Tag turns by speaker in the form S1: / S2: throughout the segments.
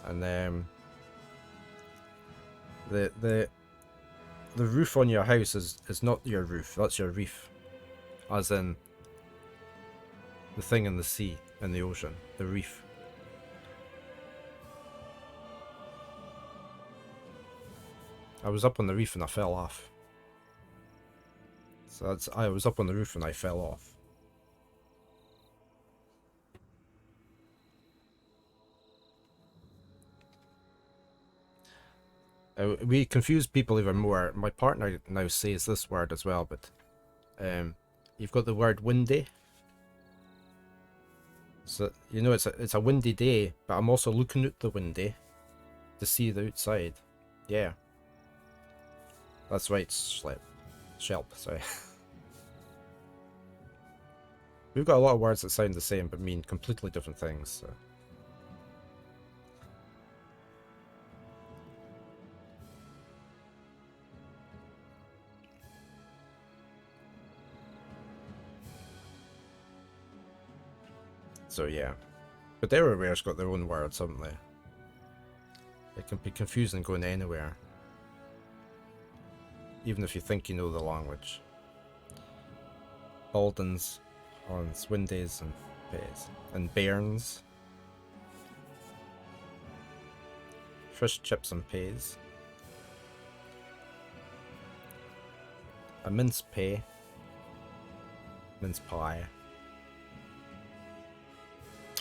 S1: And the roof on your house is not your roof. That's your reef, as in the thing in the sea, in the ocean, the reef. I was up on the reef and I fell off. So that's, I was up on the roof and I fell off. We confuse people even more. My partner now says this word as well, but you've got the word windy. So you know it's a windy day, but I'm also looking out the window to see the outside. Yeah, that's right, Shelp. Sorry. We've got a lot of words that sound the same but mean completely different things. So yeah, but everywhere's got their own words, haven't they? It can be confusing going anywhere, even if you think you know the language. Baldens, on Swindays and Bays, and Bairns. Fish chips and pays. A mince pie. Mince pie.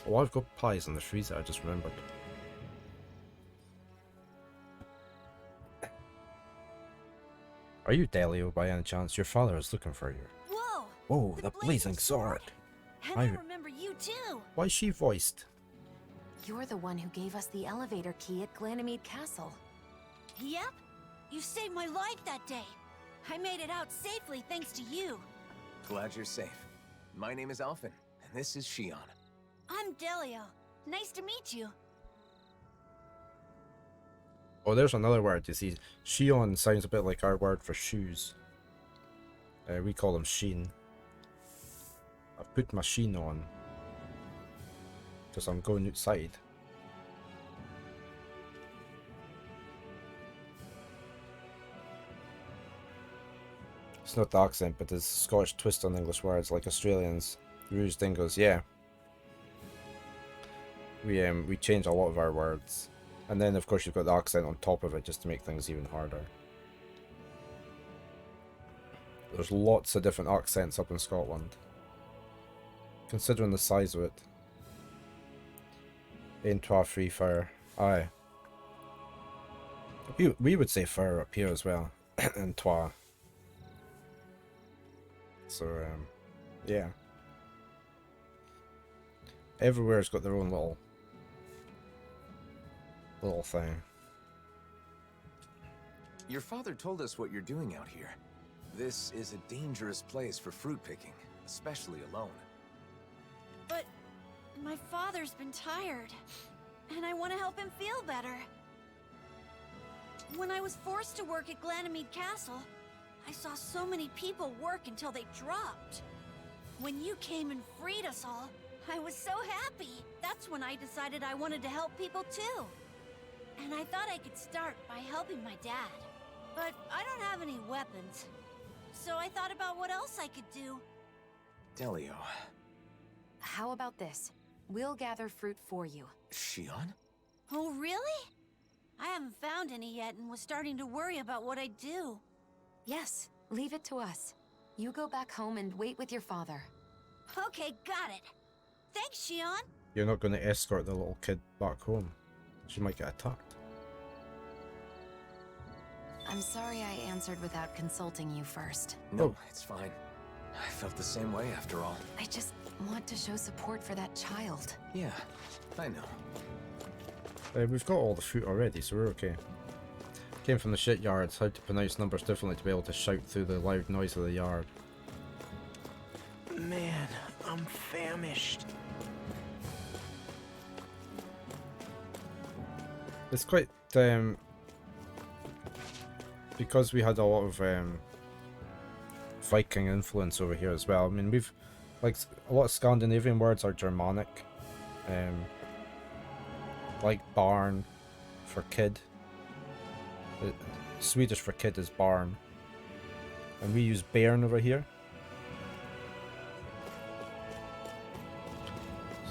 S1: Oh, I've got pies in the freezer, I just remembered. Are you Delio by any chance? Your father is looking for you.
S2: Whoa!
S1: Whoa, the blazing sword!
S2: And I remember you too!
S1: Why is she voiced?
S3: You're the one who gave us the elevator key at Ganymede Castle.
S2: Yep! You saved my life that day! I made it out safely thanks to you!
S4: Glad you're safe. My name is Alphen, and this is Shion.
S2: I'm Delio. Nice to meet you.
S1: Oh, there's another word, you see. Shion sounds a bit like our word for shoes. We call them sheen. I've put my sheen on. Because I'm going outside. It's not the accent, but there's a Scottish twist on English words, like Australians. Rouge dingoes, yeah. We change a lot of our words. And then, of course, you've got the accent on top of it, just to make things even harder. There's lots of different accents up in Scotland. Considering the size of it. In Twa Free Fire. Aye. We would say fire up here as well. In Twa. So, yeah. Everywhere's got their own little thing.
S4: Your father told us what you're doing out here. This is a dangerous place for fruit picking, especially alone.
S2: But my father's been tired, and I want to help him feel better. When I was forced to work at Ganymede Castle, I saw so many people work until they dropped. When you came and freed us all, I was so happy. That's when I decided I wanted to help people too. And I thought I could start by helping my dad. But I don't have any weapons. So I thought about what else I could do.
S4: Delio.
S3: How about this? We'll gather fruit for you.
S4: Shion?
S2: Oh, really? I haven't found any yet and was starting to worry about what I'd do.
S3: Yes, leave it to us. You go back home and wait with your father.
S2: Okay, got it. Thanks, Shion.
S1: You're not going to escort the little kid back home. She might get attacked.
S3: I'm sorry I answered without consulting you first.
S4: No, it's fine. I felt the same way after all.
S3: I just want to show support for that child.
S4: Yeah, I know.
S1: We've got all the fruit already, so we're okay. Came from the shit yards, how to pronounce numbers differently to be able to shout through the loud noise of the yard.
S5: Man, I'm famished.
S1: It's quite, because we had a lot of Viking influence over here as well. I mean, we've, like, a lot of Scandinavian words are Germanic. Like barn for kid. Swedish for kid is barn. And we use bairn over here.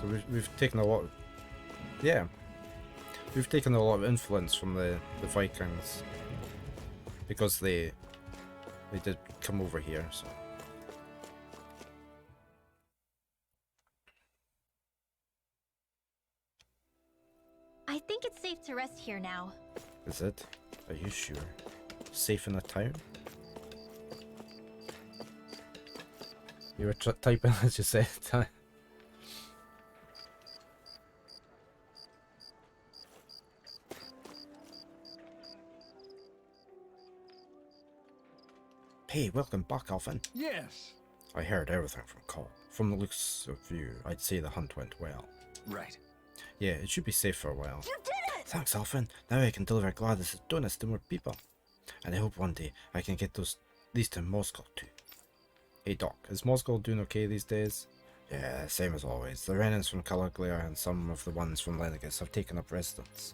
S1: So we've taken a lot of, yeah. We've taken a lot of influence from the Vikings. Because they did come over here, so.
S6: I think it's safe to rest here now.
S1: Is it? Are you sure? Safe in a town? You were typing as you said. Hey, welcome back, Alvin.
S7: Yes.
S1: I heard everything from Cole. From the looks of you, I'd say the hunt went well.
S4: Right.
S1: Yeah, it should be safe for a while.
S2: You did it!
S1: Thanks, Alvin. Now I can deliver Gladys' donuts to more people. And I hope one day I can get these to Moscow too. Hey Doc, is Moscow doing okay these days? Yeah, same as always. The Renans from Calaglia and some of the ones from Lenegus have taken up residence.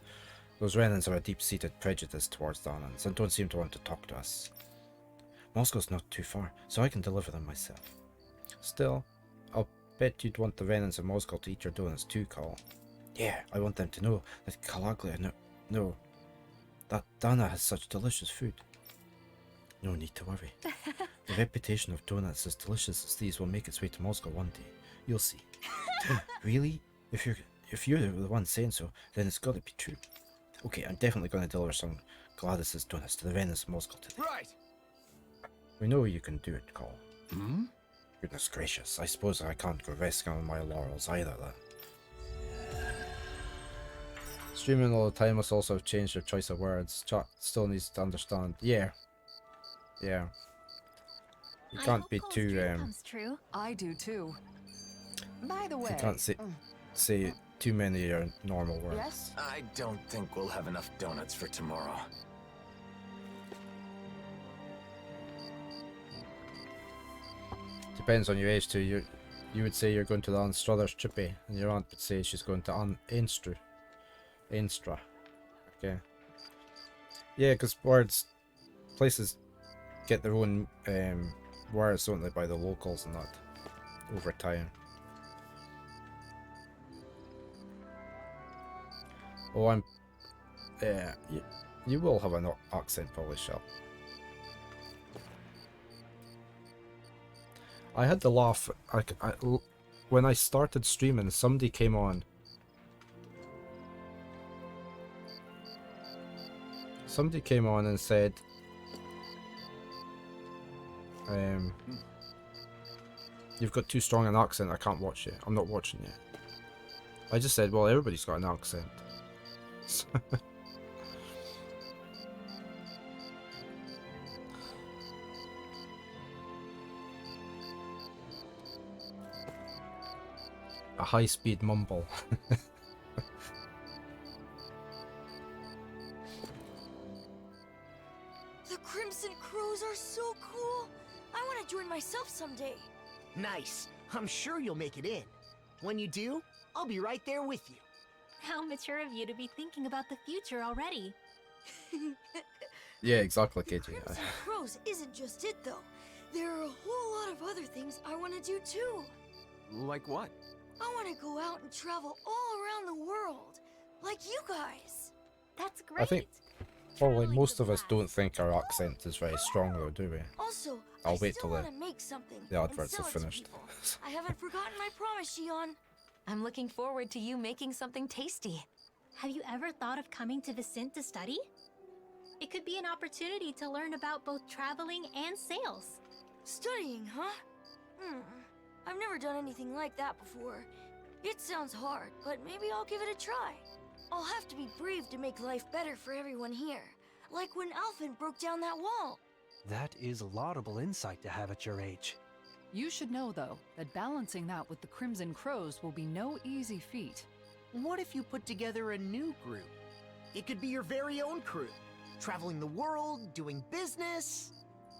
S1: Those Renans have a deep-seated prejudice towards the Anans and don't seem to want to talk to us. Moscow's not too far, so I can deliver them myself. Still, I'll bet you'd want the Renans of Moscow to eat your donuts too, Carl. Yeah, I want them to know that Calaglia that Dana has such delicious food. No need to worry. The reputation of donuts as delicious as these will make its way to Moscow one day. You'll see. Really? If you're the one saying so, then it's gotta be true. Okay, I'm definitely gonna deliver some Gladys's donuts to the Renans of Moscow today.
S4: Right.
S1: We know you can do it, Cole.
S7: Hmm?
S1: Goodness gracious, I suppose I can't go resting on my laurels either then. Streaming all the time must also have changed your choice of words. Chat still needs to understand. Yeah. Yeah. You can't be too
S6: comes true.
S3: I do too. By the way,
S1: you can't say too many of your normal words.
S3: yes?
S4: I don't think we'll have enough donuts for tomorrow.
S1: Depends on your age too. You would say you're going to the Aunt Struthers Chippy, and your aunt would say she's going to Aunt Ainstra. Okay. Yeah, because places get their own words, don't they, by the locals and that over time. Oh, I'm. Yeah, you will have an accent, probably, Shell. I had to laugh. When I started streaming, somebody came on. Somebody came on and said, "You've got too strong an accent. I can't watch it. I'm not watching it." I just said, "Well, everybody's got an accent." A high-speed mumble.
S8: The Crimson Crows are so cool. I want to join myself someday.
S5: Nice. I'm sure you'll make it in. When you do, I'll be right there with you.
S6: How mature of you to be thinking about the future already.
S1: Yeah, exactly, KJ.
S8: Crimson Crows isn't just it, though. There are a whole lot of other things I want to do, too.
S4: Like what?
S8: I want to go out and travel all around the world, like you guys.
S6: That's great.
S1: I think probably
S6: Traveling's
S1: most
S6: a
S1: of us
S6: blast.
S1: don't think our accent is very strong, though, do we?
S8: Also,
S1: I'll
S8: I
S1: wait
S8: still
S1: till
S8: want to make something
S1: the
S8: and
S1: adverts
S8: sell
S1: are
S8: it to
S1: finished.
S8: people. I haven't forgotten my promise, Shion.
S3: I'm looking forward to you making something tasty.
S6: Have you ever thought of coming to Vicent to study? It could be an opportunity to learn about both traveling and sales.
S8: Studying, huh? I've never done anything like that before. It sounds hard, but maybe I'll give it a try. I'll have to be brave to make life better for everyone here. Like when Alphen broke down that wall.
S9: That is laudable insight to have at your age.
S10: You should know, though, that balancing that with the Crimson Crows will be no easy feat.
S5: What if you put together a new group? It could be your very own crew. Traveling the world, doing business.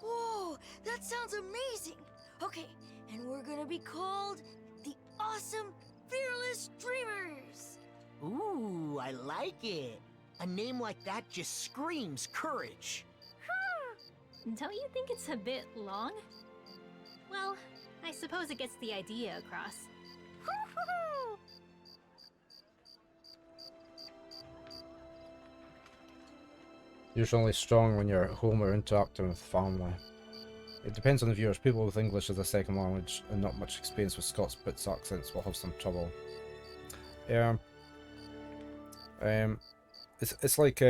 S8: Whoa, that sounds amazing! Okay, and we're gonna be called the Awesome Fearless Dreamers!
S5: Ooh, I like it. A name like that just screams courage.
S6: Don't you think it's a bit long? Well, I suppose it gets the idea across.
S1: Usually strong when you're at home or interacting with family. It depends on the viewers. People with English as a second language and not much experience with Scots Brits accents will have some trouble. Yeah. It's like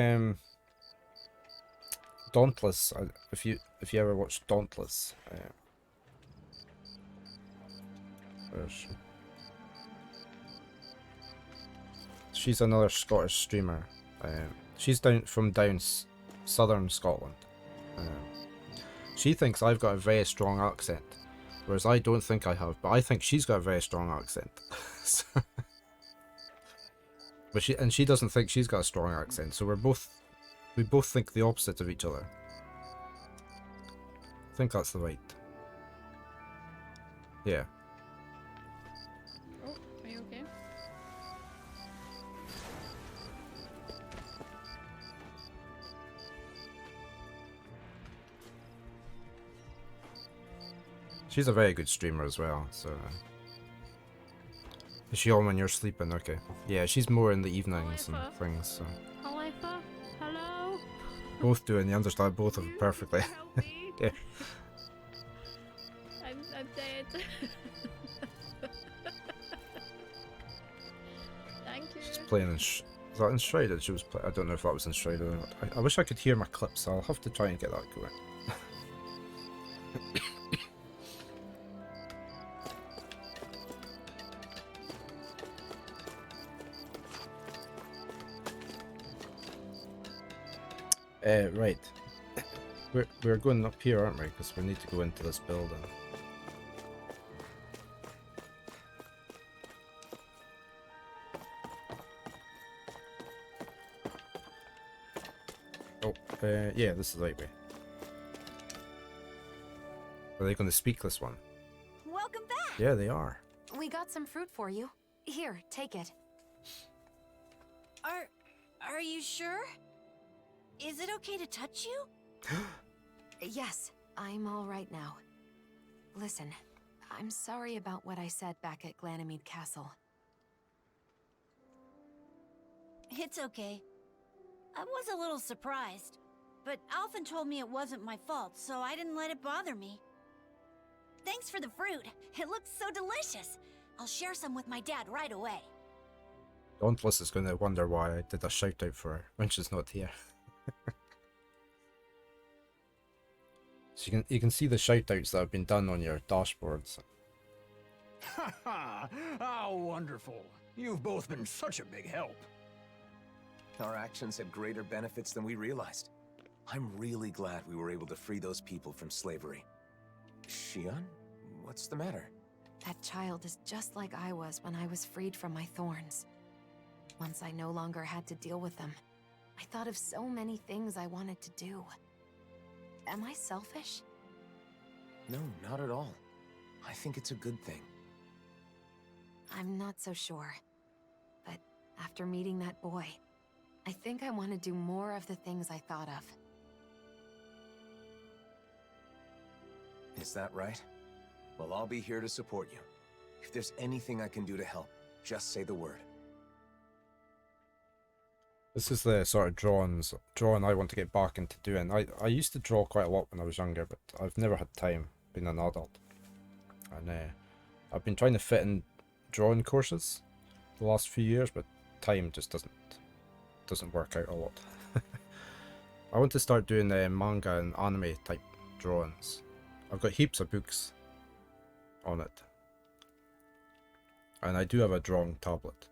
S1: Dauntless. If you ever watched Dauntless. Where's she? She's another Scottish streamer. She's down southern Scotland. She thinks I've got a very strong accent, whereas I don't think I have. But I think she's got a very strong accent. But she doesn't think she's got a strong accent. So we both think the opposite of each other. I think that's the right. Yeah.
S7: Oh, are you okay?
S1: She's a very good streamer as well, so... Is she on when you're sleeping? Okay. Yeah, she's more in the evenings and things, so...
S7: Aletha? Hello?
S1: Both do, and you understand both of them perfectly.
S7: Help me.
S1: Yeah.
S7: I'm dead. Thank you.
S1: She's playing in... Is that Enshrouded? She was I don't know if that was Enshrouded or not. I wish I could hear my clips, so I'll have to try and get that going. Right. We're going up here, aren't we? Because we need to go into this building. Oh, yeah, this is the right way. Are they going to speak this one?
S2: Welcome back!
S1: Yeah, they are.
S3: We got some fruit for you. Here, take it.
S2: Are you sure? Is it okay to touch you?
S3: Yes, I'm all right now. Listen, I'm sorry about what I said back at Glanamede Castle.
S2: It's okay. I was a little surprised, but Alphen told me it wasn't my fault, so I didn't let it bother me. Thanks for the fruit. It looks so delicious. I'll share some with my dad right away.
S1: Dauntless is going to wonder why I did a shout out for her when she's not here. So you can see the shout outs that have been done on your dashboards.
S11: Ha ha! How wonderful! You've both been such a big help.
S4: Our actions had greater benefits than we realized. I'm really glad we were able to free those people from slavery. Shion? What's the matter?
S3: That child is just like I was when I was freed from my thorns. Once I no longer had to deal with them, I thought of so many things I wanted to do. Am I selfish?
S4: No, not at all. I think it's a good thing.
S3: I'm not so sure. But after meeting that boy, I think I want to do more of the things I thought of.
S4: Is that right? Well, I'll be here to support you. If there's anything I can do to help, just say the word.
S1: This is the sort of drawing I want to get back into doing. I used to draw quite a lot when I was younger, but I've never had time being an adult. And I've been trying to fit in drawing courses the last few years, but time just doesn't work out a lot. I want to start doing manga and anime type drawings. I've got heaps of books on it. And I do have a drawing tablet.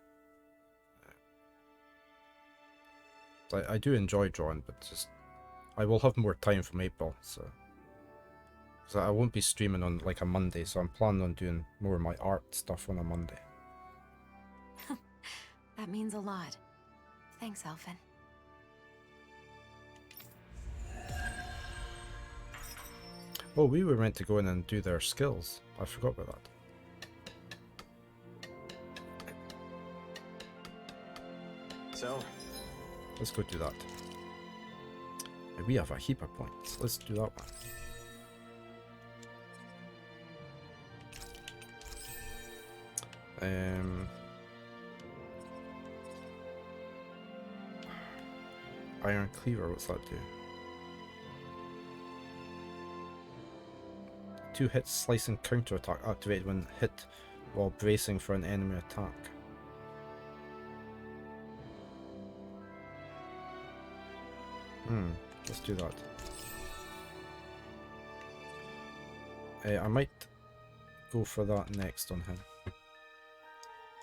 S1: I do enjoy drawing, but just I will have more time from April, so I won't be streaming on like a Monday, so I'm planning on doing more of my art stuff on a Monday.
S3: That means a lot. Thanks, Alphen.
S1: Oh, we were meant to go in and do their skills. I forgot about that.
S11: well.
S1: Let's go do that. And we have a heap of points. Let's do that one. Iron Cleaver, what's that do? 2 hits slice and counter attack activated when hit while bracing for an enemy attack. Let's do that. I might go for that next on him.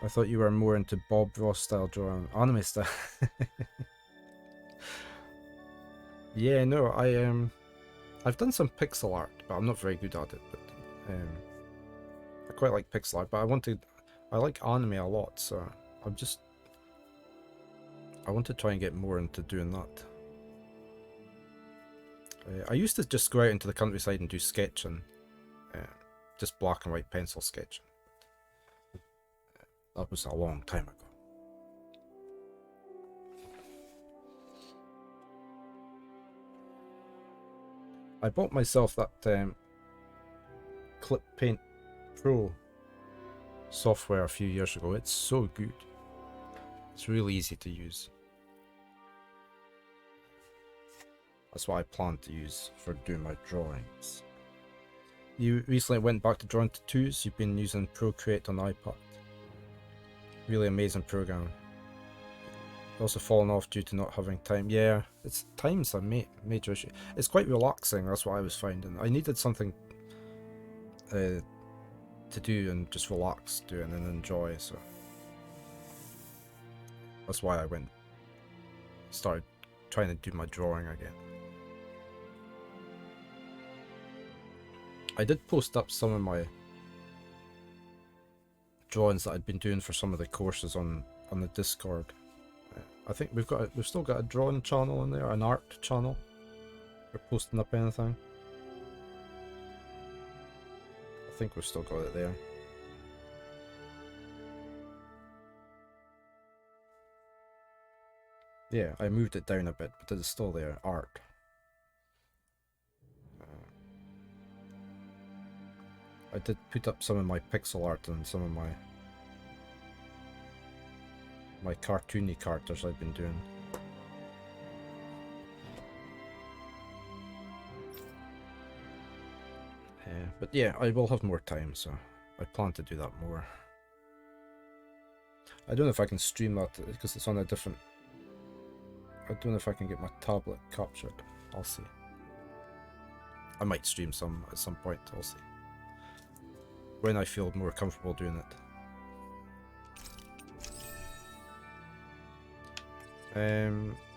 S1: I thought you were more into Bob Ross style drawing, anime style. Yeah, no, I've done some pixel art, but I'm not very good at it. But I quite like pixel art, but I like anime a lot, so I want to try and get more into doing that. I used to just go out into the countryside and do sketching, just black and white pencil sketching. That was a long time ago. I bought myself that Clip Paint Pro software a few years ago. It's so good. It's really easy to use. That's what I plan to use for doing my drawings. You recently went back to drawing tattoos. You've been using Procreate on iPad. Really amazing program. Also fallen off due to not having time. Yeah, time's a major issue. It's quite relaxing, that's what I was finding. I needed something to do and just relax doing and enjoy, so that's why I started trying to do my drawing again. I did post up some of my drawings that I'd been doing for some of the courses on the Discord. I think we've still got a drawing channel in there, an art channel. We're posting up anything. I think we've still got it there. Yeah, I moved it down a bit, but it's still there, art. I did put up some of my pixel art and some of my cartoony characters I've been doing. But yeah, I will have more time, so I plan to do that more. I don't know if I can stream that because it's on a different... I don't know if I can get my tablet captured. I'll see. I might stream some at some point, I'll see. When I feel more comfortable doing it.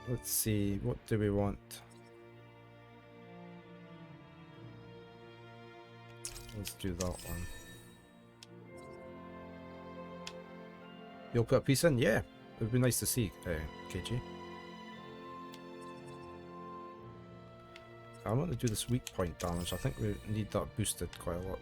S1: Let's see, what do we want? Let's do that one. You'll put a piece in? Yeah, it would be nice to see, KG. I want to do this weak point damage. I think we need that boosted quite a lot.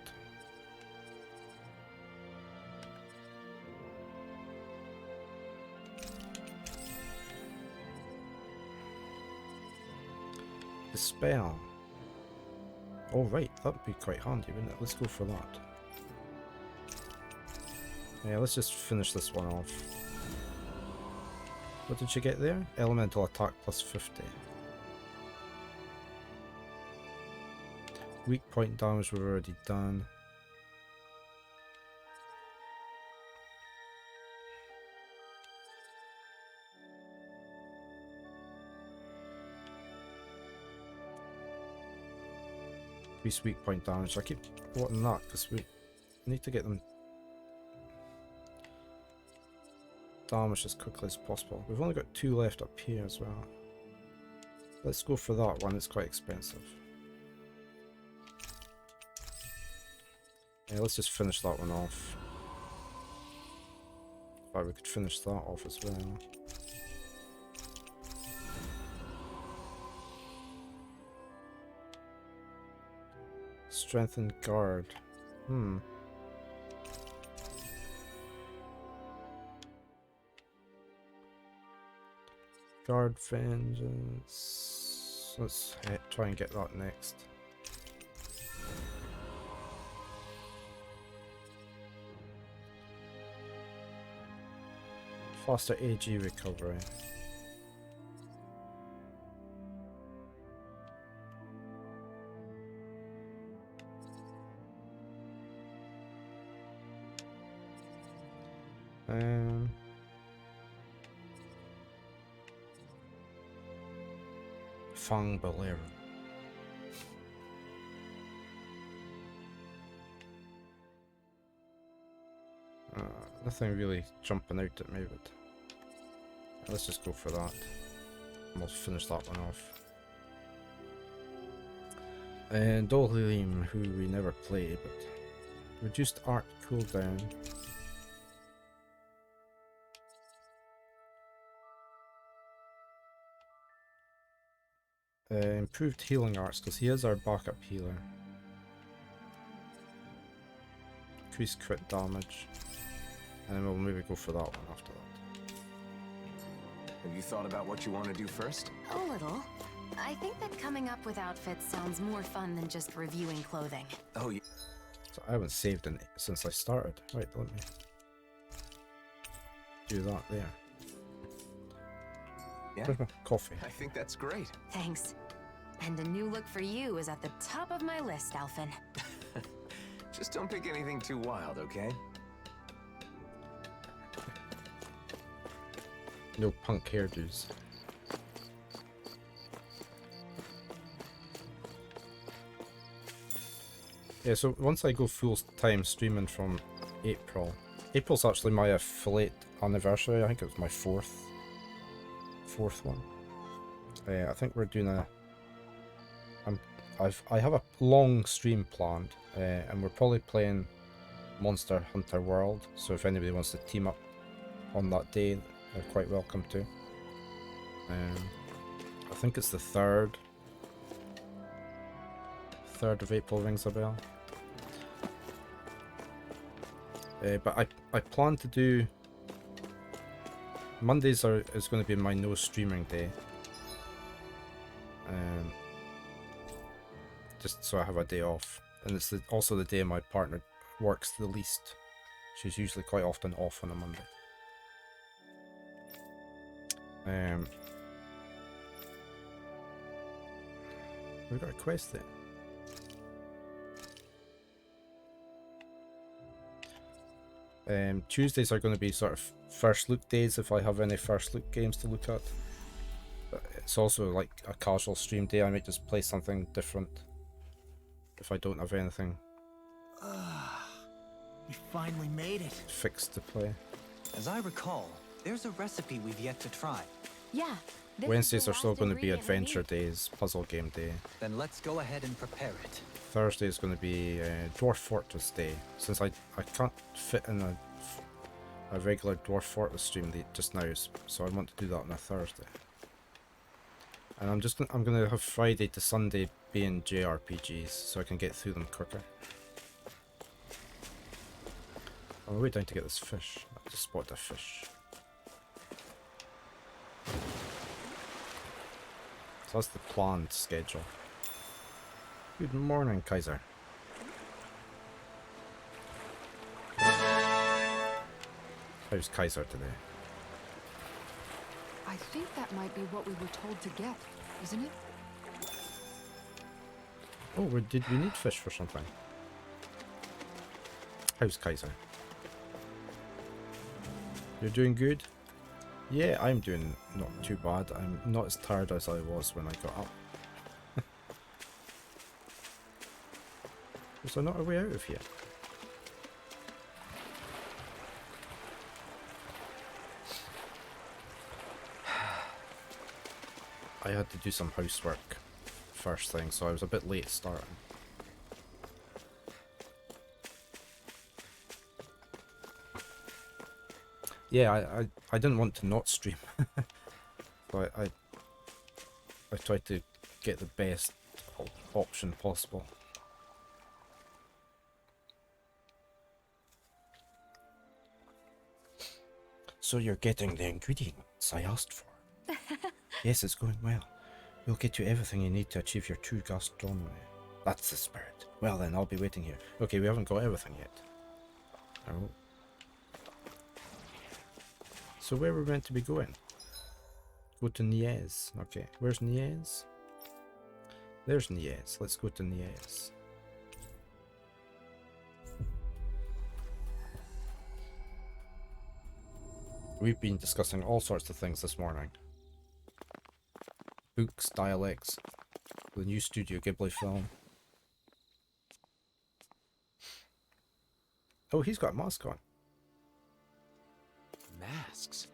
S1: The spell. Oh right, that would be quite handy, wouldn't it? Let's go for that. Yeah, let's just finish this one off. What did you get there? Elemental attack plus 50. Weak point damage we've already done. Increase weak point damage. I keep wanting that because we need to get them damaged as quickly as possible. We've only got 2 left up here as well. Let's go for that one, it's quite expensive. Yeah, let's just finish that one off. In fact, we could finish that off as well. Strengthen guard. Guard Vengeance. Let's try and get that next. Faster AG recovery. Fang Bolero. Nothing really jumping out at me, but let's just go for that. We'll finish that one off. And Dolheim, who we never play, but reduced art cooldown. Improved healing arts, because he is our backup healer. Increased crit damage. And then we'll maybe go for that one after that.
S4: Have you thought about what you want to do first?
S3: A little. I think that coming up with outfits sounds more fun than just reviewing clothing.
S4: Oh, yeah.
S1: So I haven't saved in since I started. Right, let me do that there.
S4: Yeah.
S1: Where's my coffee?
S4: I think that's great.
S3: Thanks. And a new look for you is at the top of my list, Alphen.
S4: Just don't pick anything too wild, okay?
S1: No punk hairdos. Yeah, so once I go full time streaming from April. April's actually my affiliate anniversary. I think it was my fourth one. I think we're doing a. I have a long stream planned, and we're probably playing Monster Hunter World. So if anybody wants to team up on that day, they're quite welcome to. I think it's the 3rd of April rings a bell. But I plan to do Mondays is going to be my no streaming day. Just so I have a day off, and it's also the day my partner works the least. She's usually quite often off on a Monday. We've got a quest there. Tuesdays are going to be sort of first look days if I have any first look games to look at. But it's also like a casual stream day. I might just play something different if I don't have anything
S5: We finally made it.
S1: fixed to play.
S12: As I recall, there's a recipe we've yet to try.
S3: Yeah.
S1: Wednesdays are still going to be adventure days, puzzle game day.
S12: Then let's go ahead and prepare it.
S1: Thursday is going to be Dwarf Fortress day. Since I can't fit in a regular Dwarf Fortress stream just now, so I want to do that on a Thursday. And I'm going to have Friday to Sunday being JRPGs, so I can get through them quicker. On the way down to get this fish. I just spotted a fish. So that's the planned schedule. Good morning, Kaiser. How's Kaiser today?
S10: I think that might be what we were told to get, isn't it?
S1: Oh, did we need fish for something? How's Kaiser? You're doing good? Yeah, I'm doing not too bad. I'm not as tired as I was when I got up. Was there not a way out of here? I had to do some housework first thing, so I was a bit late starting. Yeah, I didn't want to not stream. So I tried to get the best option possible. So you're getting the ingredients I asked for. Yes, it's going well. We'll get you everything you need to achieve your true gastronomy. That's the spirit. Well then, I'll be waiting here. Okay, we haven't got everything yet. Oh. So where we're meant to be going? Go to Niez. Okay, where's Niez? There's Niez. Let's go to Niez. We've been discussing all sorts of things this morning. Books, dialects, the new Studio Ghibli film. Oh, he's got a mask on.
S4: Masks?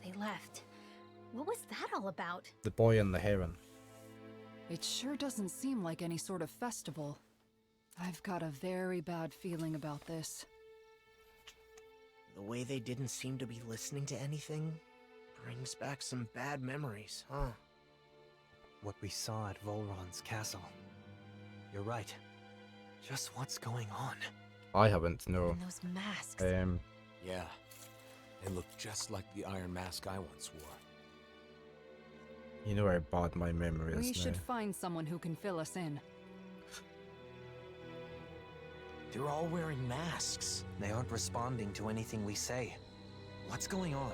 S6: They left. What was that all about?
S1: The Boy and the Heron.
S10: It sure doesn't seem like any sort of festival. I've got a very bad feeling about this.
S5: The way they didn't seem to be listening to anything brings back some bad memories, huh?
S9: What we saw at Volron's castle. You're right. Just what's going on?
S1: I haven't, no.
S3: And those masks.
S4: Yeah. They look just like the iron mask I once wore.
S1: You know how bad my memory is
S10: We
S1: now.
S10: should find someone who can fill us in.
S5: They're all wearing masks.
S12: They aren't responding to anything we say. What's going on?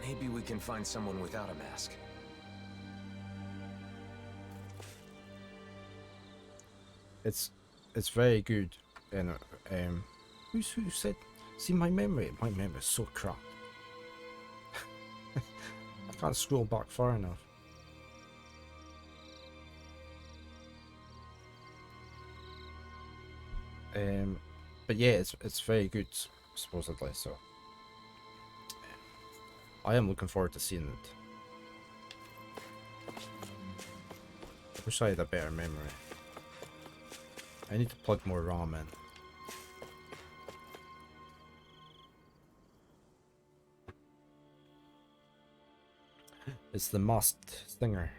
S4: Maybe we can find someone without a mask.
S1: It's very good, and who said? See, my memory is so crap. I can't scroll back far enough. But yeah, it's very good, supposedly. So I am looking forward to seeing it. I wish I had a better memory. I need to plug more RAM in. It's the masked singer.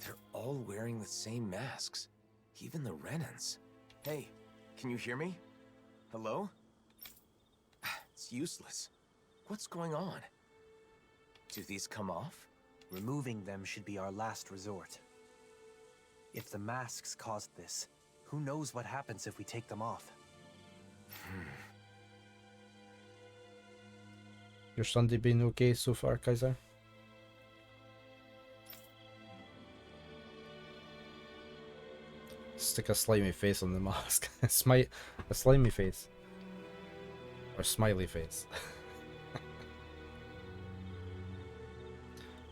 S4: They're all wearing the same masks. Even the Renans. Hey, can you hear me? Hello? It's useless. What's going on? Do these come off?
S12: Removing them should be our last resort. If the masks caused this, who knows what happens if we take them off?
S1: Your Sunday been okay so far, Kaiser? Stick a slimy face on the mask. A slimy face. Or smiley face.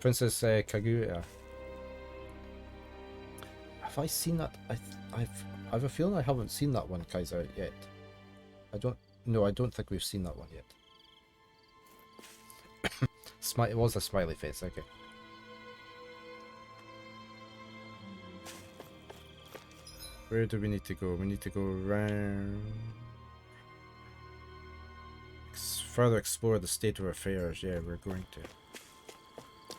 S1: Princess Kaguya. Have I seen that? I have a feeling I haven't seen that one, Kaiser, yet. I don't think we've seen that one yet. It was a smiley face, okay. Where do we need to go? We need to go around. Further explore the state of affairs. Yeah, we're going to.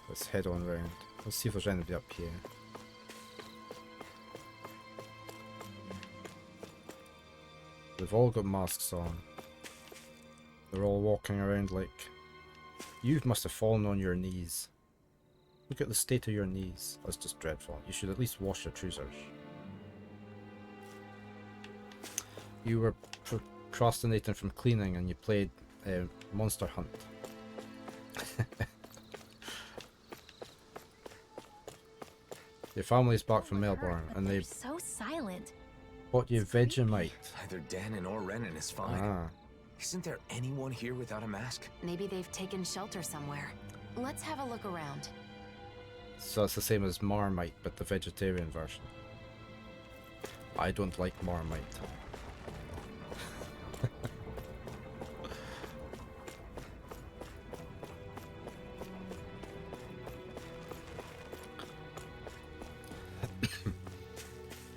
S1: Let's head on round. Let's see if there's anybody up here. They've all got masks on. They're all walking around like... You must have fallen on your knees. Look at the state of your knees. That's just dreadful. You should at least wash your trousers. You were procrastinating from cleaning and you played Monster Hunt. Your family's back from Melbourne and
S6: They're
S1: they
S6: so silent.
S1: bought you Vegemite.
S4: Either Danon or Renan is fine.
S1: Ah.
S4: Isn't there anyone here without a mask?
S3: Maybe they've taken shelter somewhere. Let's have a look around.
S1: So it's the same as Marmite, but the vegetarian version. I don't like Marmite.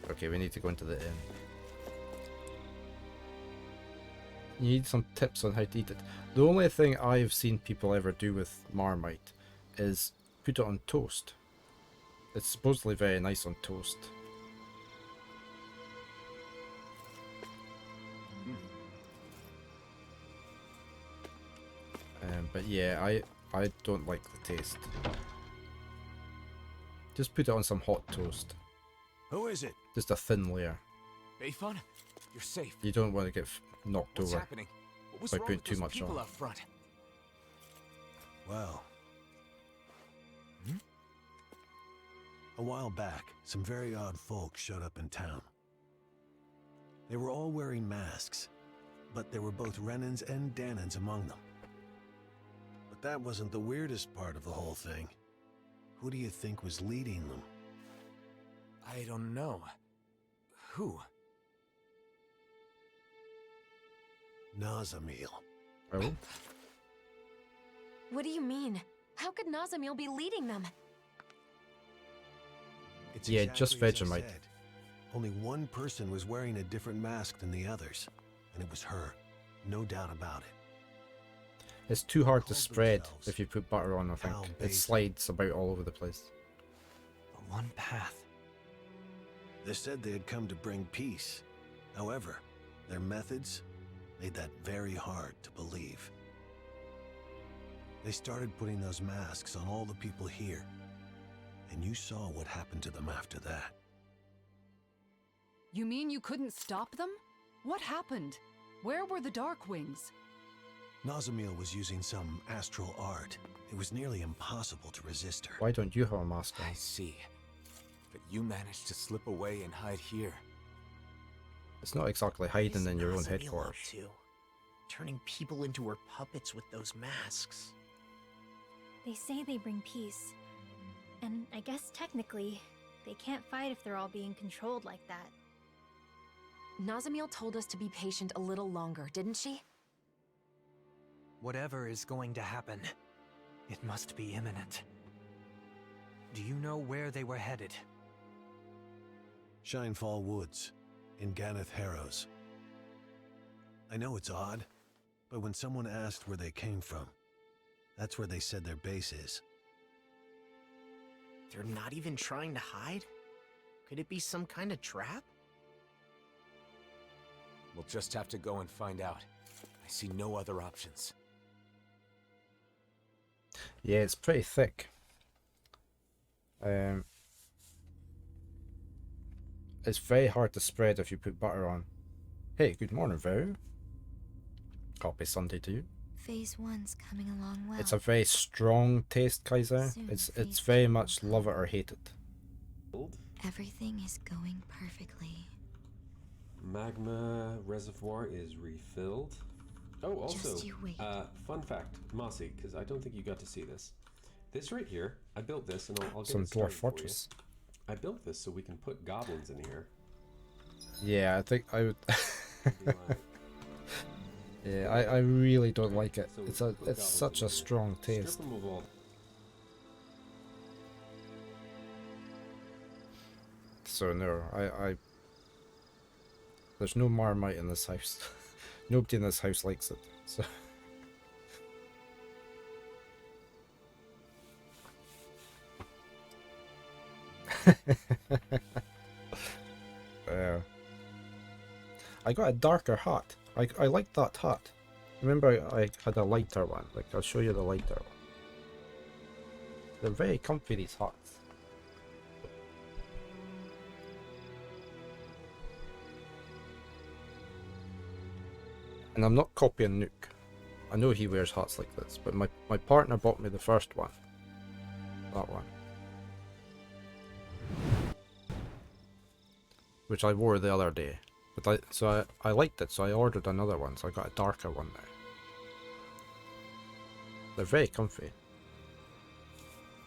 S1: Okay, we need to go into the inn. You need some tips on how to eat it. The only thing I've seen people ever do with Marmite is put it on toast. It's supposedly very nice on toast. But yeah, I don't like the taste. Just put it on some hot toast.
S4: Who is it?
S1: Just a thin layer.
S4: Bayfun? You're safe.
S1: You don't want to get knocked
S4: What's
S1: over
S4: happening? What was
S1: by
S4: wrong
S1: putting
S4: with
S1: too
S4: those
S1: much
S4: people
S1: on.
S4: out front?
S13: Well. A while back, some very odd folk showed up in town. They were all wearing masks, but there were both Renans and Danans among them. But that wasn't the weirdest part of the whole thing. Who do you think was leading them?
S4: I don't know. Who?
S13: Nazamil.
S1: Oh?
S3: What do you mean? How could Nazamil be leading them?
S13: It's
S1: Yeah, just
S13: exactly as I
S1: Vegemite.
S13: said. Only one person was wearing a different mask than the others, and it was her. No doubt about it.
S1: It's too hard to
S13: Called
S1: spread
S13: themselves
S1: if you put butter on, I think.
S13: Tao
S1: It
S13: Basin.
S1: slides about all over the place.
S9: The one path.
S13: They said they had come to bring peace. However, their methods made that very hard to believe. They started putting those masks on all the people here, and you saw what happened to them after that.
S10: You mean you couldn't stop them? What happened? Where were the Dark Wings?
S13: Nazamil was using some astral art. It was nearly impossible to resist her.
S1: Why don't you have a mask on?
S4: I see. But you managed to slip away and hide here.
S1: It's not exactly hiding in your own
S5: Nazamil up
S1: headquarters.
S5: to? Turning people into her puppets with those masks.
S6: They say they bring peace. And I guess technically, they can't fight if they're all being controlled like that.
S3: Nazamil told us to be patient a little longer, didn't she?
S9: Whatever is going to happen, it must be imminent. Do you know where they were headed?
S13: Shinefall Woods, in Ganeth Harrows. I know it's odd, but when someone asked where they came from, that's where they said their base is.
S5: They're not even trying to hide? Could it be some kind of trap?
S4: We'll just have to go and find out. I see no other options.
S1: Yeah, it's pretty thick. It's very hard to spread if you put butter on. Hey, good morning, Veru. Happy Sunday to you.
S2: Phase 1's coming along well.
S1: It's a very strong taste, Kaiser.
S2: Soon
S1: It's
S2: phase
S1: very
S2: 2
S1: much
S2: will
S1: love it
S2: come.
S1: or hate it.
S2: Everything is going perfectly.
S14: Magma reservoir is refilled. Oh, also,
S2: Just you wait.
S14: fun fact, Mossy, because I don't think you got to see this. This right here, I built this, and I'll get
S1: Some
S14: it started
S1: dwarf
S14: for you.
S1: fortress.
S14: I built this so we can put goblins in here.
S1: Yeah, I think I would.
S14: Be like,
S1: Yeah, I really don't like it.
S14: so we
S1: It's
S14: can put
S1: it's
S14: goblins
S1: such
S14: in
S1: a
S14: here.
S1: strong
S14: Strip
S1: taste.
S14: them of all.
S1: So no, I there's no Marmite in this house. Nobody in this house likes it. So I got a darker hat. I like that hat. Remember I had a lighter one. Like I'll show you the lighter one. They're very comfy, these hats. And I'm not copying Nook. I know he wears hats like this, but my partner bought me the first one. That one. Which I wore the other day. But I liked it, so I ordered another one, so I got a darker one now. They're very comfy.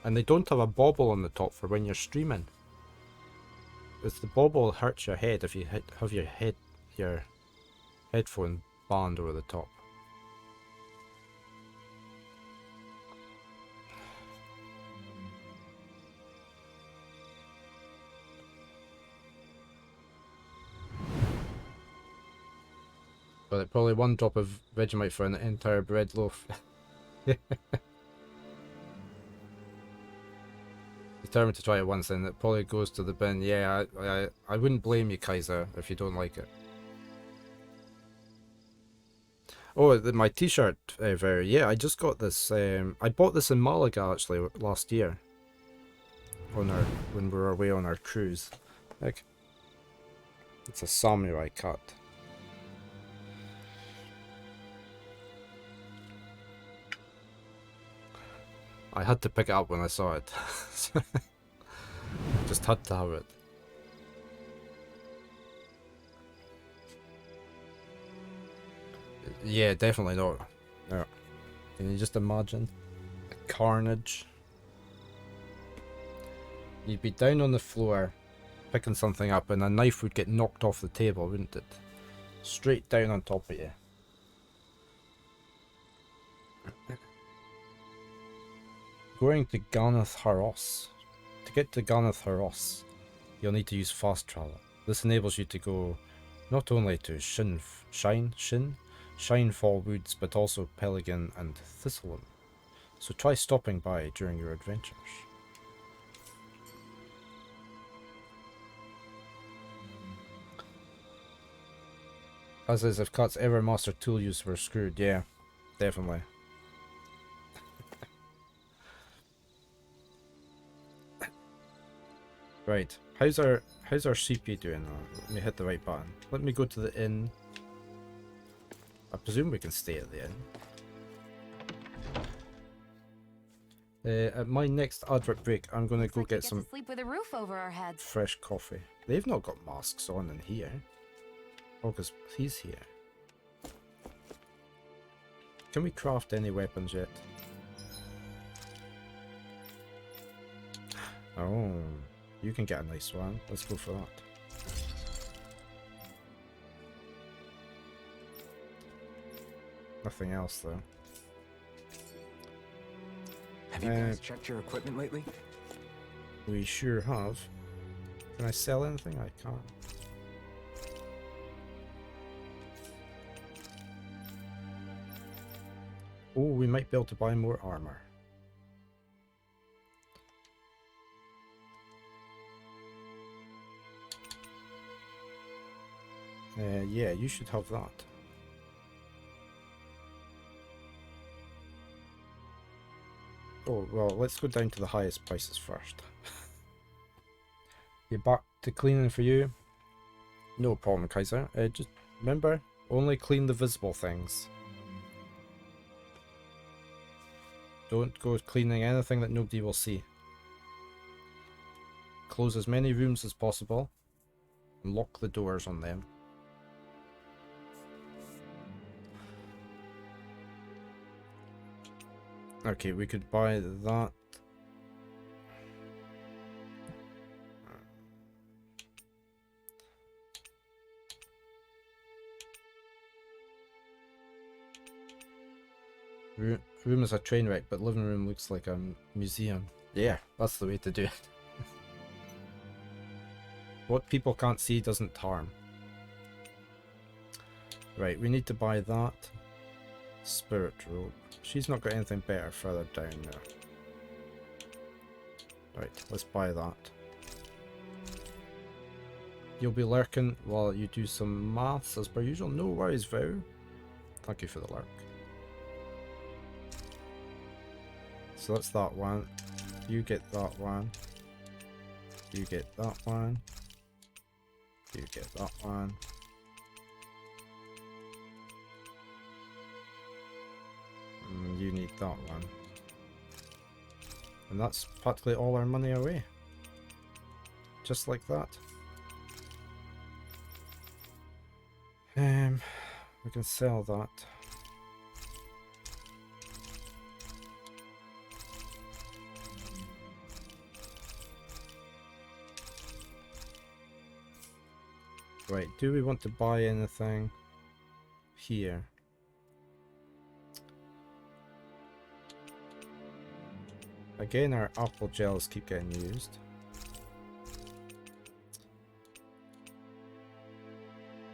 S1: And they don't have a bobble on the top for when you're streaming. Because the bobble hurts your head if you have your headphone band over the top. But probably one drop of Vegemite for an entire bread loaf. Determined to try it once and it probably goes to the bin. Yeah, I wouldn't blame you, Kaiser, if you don't like it. Oh, my t-shirt, very. Yeah, I just got this. I bought this in Malaga actually last year. On our when we were away on our cruise. Like, it's a samurai cut. I had to pick it up when I saw it. Just had to have it. Yeah, definitely not. No. Can you just imagine the carnage? You'd be down on the floor picking something up and a knife would get knocked off the table, wouldn't it? Straight down on top of you. Going to Garnath Haros. To get to Garnath Haros, you'll need to use fast travel. This enables you to go not only to Shinefall Woods, but also Pelican and Thistlewood. So try stopping by during your adventures. As is, if Kat's ever master tool use were screwed, yeah, definitely. Right, how's our CP doing now? Let me hit the right button. Let me go to the inn. I presume we can stay at the inn. At my next advert break, I'm gonna go get some
S3: sleep with a roof over our heads.
S1: fresh coffee. They've not got masks on in here. Oh, because he's here. Can we craft any weapons yet? Oh, you can get a nice one. Let's go for that. Nothing else though.
S4: Have you guys checked your equipment lately?
S1: We sure have. Can I sell anything? I can't. Oh, we might be able to buy more armor. Yeah, you should have that. Oh, well, let's go down to the highest prices first. You're back to cleaning for you? No problem, Kaiser. Just remember, only clean the visible things. Don't go cleaning anything that nobody will see. Close as many rooms as possible and lock the doors on them. Okay, we could buy that. Room is a train wreck, but living room looks like a museum. Yeah, that's the way to do it. What people can't see doesn't harm. Right, we need to buy that. Spirit robe. She's not got anything better further down there. Right, let's buy that. You'll be lurking while you do some maths as per usual. No worries, Vow. Thank you for the lurk. So that's that one. You get that one. You get that one. You get that one. You need that one. And that's practically all our money away. Just like that. We can sell that. Right, do we want to buy anything here? Again, our apple gels keep getting used.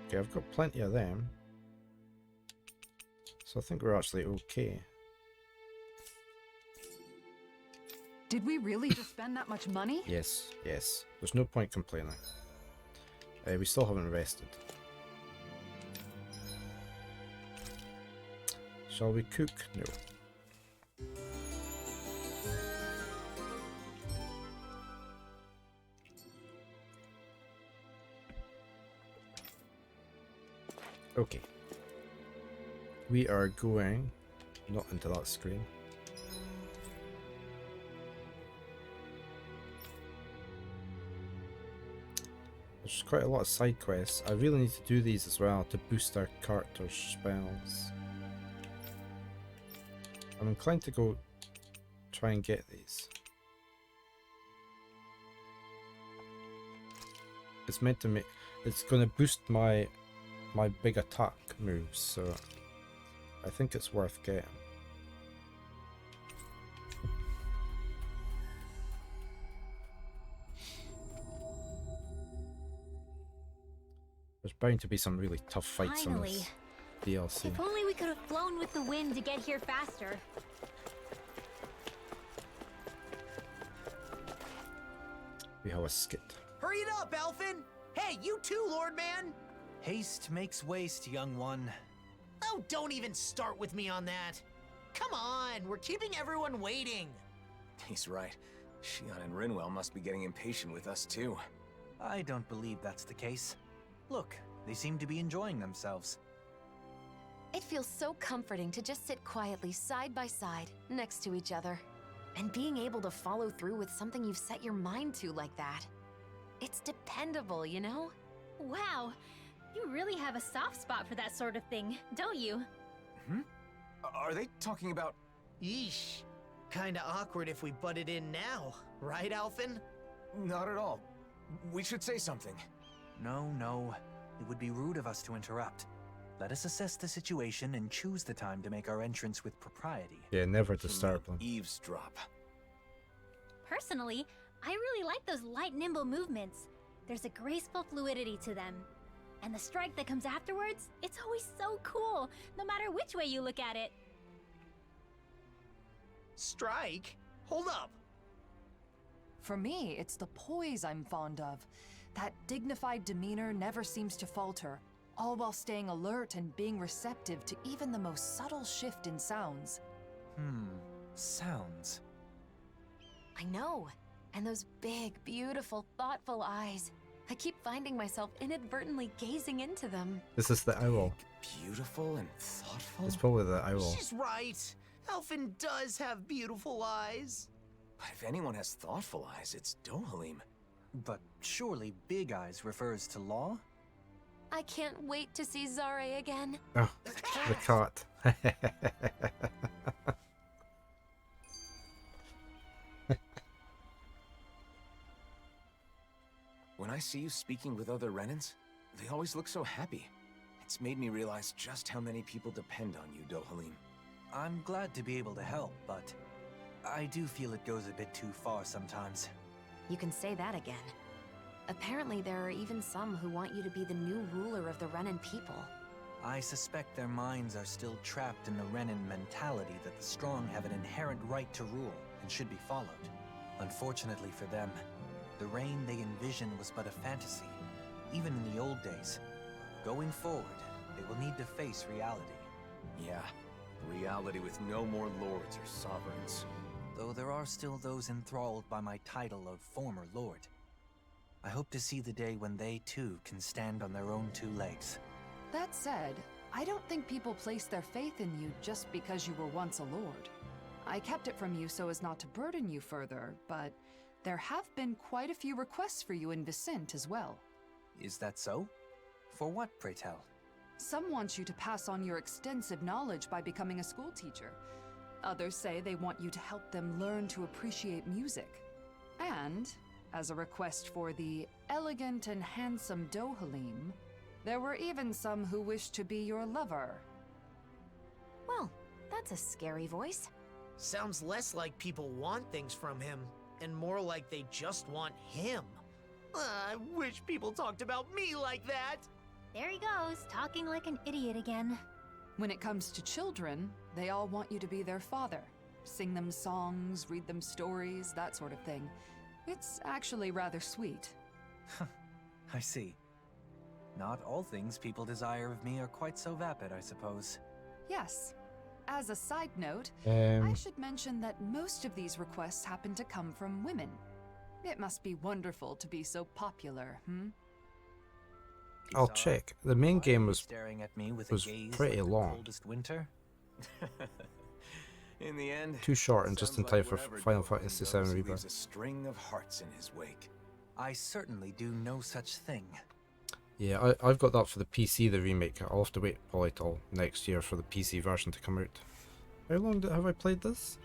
S1: Okay, I've got plenty of them. So I think we're actually okay.
S10: Did we really just spend that much money?
S1: Yes, yes. There's no point complaining. We still haven't rested. Shall we cook? No. Okay. We are going not into that screen. There's quite a lot of side quests. I really need to do these as well to boost our character's spells. I'm inclined to go try and get these. It's meant to make, it's going to boost my big attack moves, so I think it's worth getting. There's bound to be some really tough fights in this DLC.
S6: If only we could have flown with the wind to get here faster.
S1: We have a skit.
S5: Hurry it up, Elfin! Hey, you too, Lord Man!
S12: Haste makes waste, young one.
S5: Oh, don't even start with me on that. Come on, we're keeping everyone waiting.
S4: He's right. Shion and Rinwell must be getting impatient with us too.
S12: I don't believe that's the case. Look, they seem to be enjoying themselves.
S3: It feels so comforting to just sit quietly side by side, next to each other. And being able to follow through with something you've set your mind to like that. It's dependable, you know?
S6: Wow, you really have a soft spot for that sort of thing, don't you?
S4: Hmm? Are they talking about...
S5: Yeesh. Kinda awkward if we butted in now, right, Alphen?
S4: Not at all. We should say something.
S12: No. It would be rude of us to interrupt. Let us assess the situation and choose the time to make our entrance with propriety.
S1: Yeah, never disturb them.
S4: Eavesdrop.
S6: Personally, I really like those light, nimble movements. There's a graceful fluidity to them. And the strike that comes afterwards, it's always so cool, no matter which way you look at it.
S5: Strike? Hold up.
S10: For me, it's the poise I'm fond of. That dignified demeanor never seems to falter, all while staying alert and being receptive to even the most subtle shift in sounds.
S12: Sounds.
S3: I know. And those big, beautiful, thoughtful eyes. I keep finding myself inadvertently gazing into them.
S1: This is the owl.
S4: Beautiful and thoughtful?
S1: It's probably the owl.
S5: She's right. Elfin does have beautiful eyes.
S4: But if anyone has thoughtful eyes, it's Dohalim.
S12: But surely Big Eyes refers to Law?
S3: I can't wait to see Zare again.
S1: Oh, the cat.
S4: When I see you speaking with other Renans, they always look so happy. It's made me realize just how many people depend on you, Dohalim.
S12: I'm glad to be able to help, but I do feel it goes a bit too far sometimes.
S3: You can say that again. Apparently there are even some who want you to be the new ruler of the Renan people.
S12: I suspect their minds are still trapped in the Renan mentality that the strong have an inherent right to rule and should be followed. Unfortunately for them, the reign they envision was but a fantasy, even in the old days. Going forward, they will need to face reality.
S4: Yeah, reality with no more lords or sovereigns.
S12: Though there are still those enthralled by my title of former lord. I hope to see the day when they too can stand on their own two legs.
S10: That said, I don't think people place their faith in you just because you were once a lord. I kept it from you so as not to burden you further, but there have been quite a few requests for you in Vicent as well.
S12: Is that so? For what, pray tell?
S10: Some want you to pass on your extensive knowledge by becoming a school teacher. Others say they want you to help them learn to appreciate music. And, as a request for the elegant and handsome Dohalim, there were even some who wished to be your lover.
S3: Well, that's a scary voice.
S5: Sounds less like people want things from him, and more like they just want him. I wish people talked about me like that.
S6: There he goes, talking like an idiot again.
S10: When it comes to children, they all want you to be their father. Sing them songs, read them stories, that sort of thing. It's actually rather sweet.
S12: I see. Not all things people desire of me are quite so vapid, I suppose.
S10: Yes. As a side note,
S1: Um,
S10: I should mention that most of these requests happen to come from women. It must be wonderful to be so popular, hmm?
S1: I'll check. The main game was
S12: staring at me with
S1: was
S12: a gaze
S1: pretty
S12: like the
S1: long.
S12: coldest winter.
S4: In the end,
S1: Too short and just in
S4: sounds
S1: time
S4: like
S1: for
S4: wherever
S1: Final
S4: Dolan
S1: Fantasy
S4: goes,
S1: VII
S4: he
S1: Rebirth.
S4: leaves a string of hearts in his wake.
S12: I certainly do no such thing.
S1: Yeah, I've got that for the PC, the remake. I'll have to wait probably till next year for the PC version to come out. How long have I played this?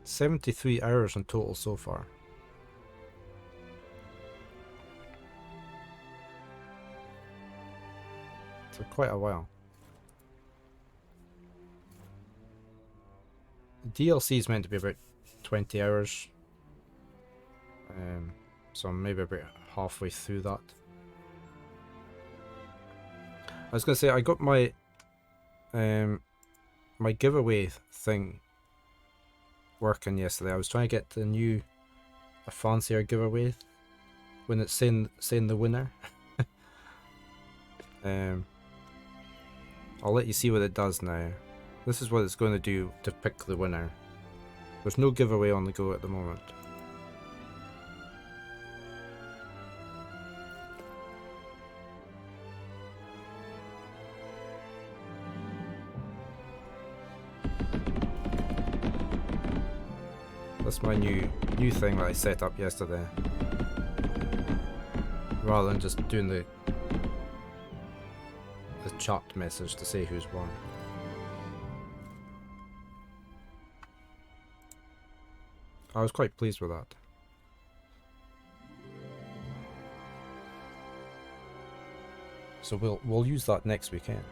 S1: "73 hours in total so far." So quite a while. The DLC is meant to be about 20 hours. So I'm maybe about halfway through that. I was gonna say I got my my giveaway thing working yesterday. I was trying to get a fancier giveaway when it's saying the winner. I'll let you see what it does now. This is what it's going to do to pick the winner. There's no giveaway on the go at the moment. That's my new thing that I set up yesterday. Rather than just doing the chat message to say who's won. I was quite pleased with that. So we'll use that next weekend.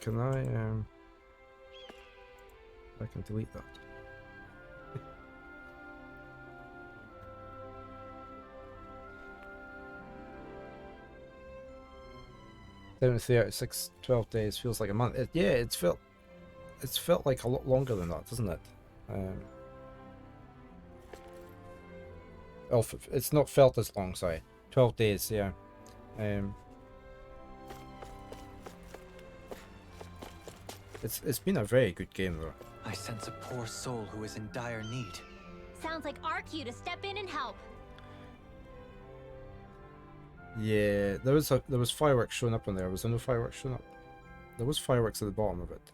S1: Can I can delete that. "73 out of 6, 12 days feels like a month." Yeah, it's felt like a lot longer than that, doesn't it? Well, it's not felt as long, sorry. 12 days, yeah. It's been a very good game though.
S12: I sense a poor soul who is in dire need.
S6: Sounds like our cue to step in and help.
S1: Yeah, there was fireworks showing up on there. Was there no fireworks showing up? There was fireworks at the bottom of it.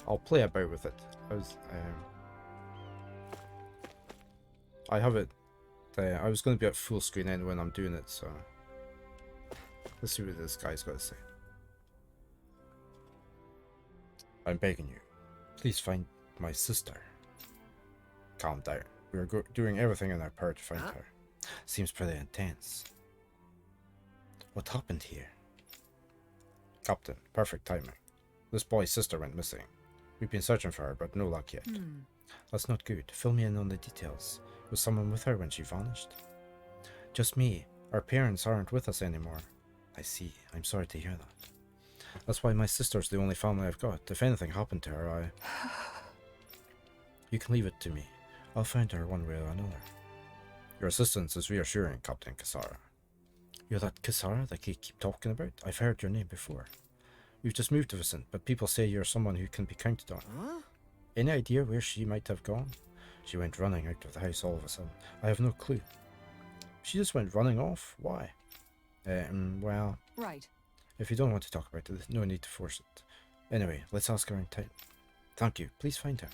S1: I'll play about with it. I have it. I was going to be at full screen end when I'm doing it, so let's see what this guy's got to say. "I'm begging you, please find my sister." "Calm down. We are doing everything in our power to find her. Seems pretty intense." "What happened here?" "Captain, perfect timing. This boy's sister went missing. We've been searching for her, but no luck yet." "That's not good. Fill me in on the details. Was someone with her when she vanished?" "Just me. Our parents aren't with us anymore." "I see. I'm sorry to hear that. That's why my sister's the only family I've got. If anything happened to her, You can leave it to me. I'll find her one way or another." "Your assistance is reassuring, Captain Kisara." "You're that Kisara that you keep talking about? I've heard your name before. You've just moved to Vicent, but people say you're someone who can be counted on."
S5: Huh?
S1: "Any idea where she might have gone?" "She went running out of the house all of a sudden. I have no clue." "She just went running off? Why?" Well...
S10: Right.
S1: If you don't want to talk about it, there's no need to force it. Anyway, let's ask her in time. "Thank you. Please find her."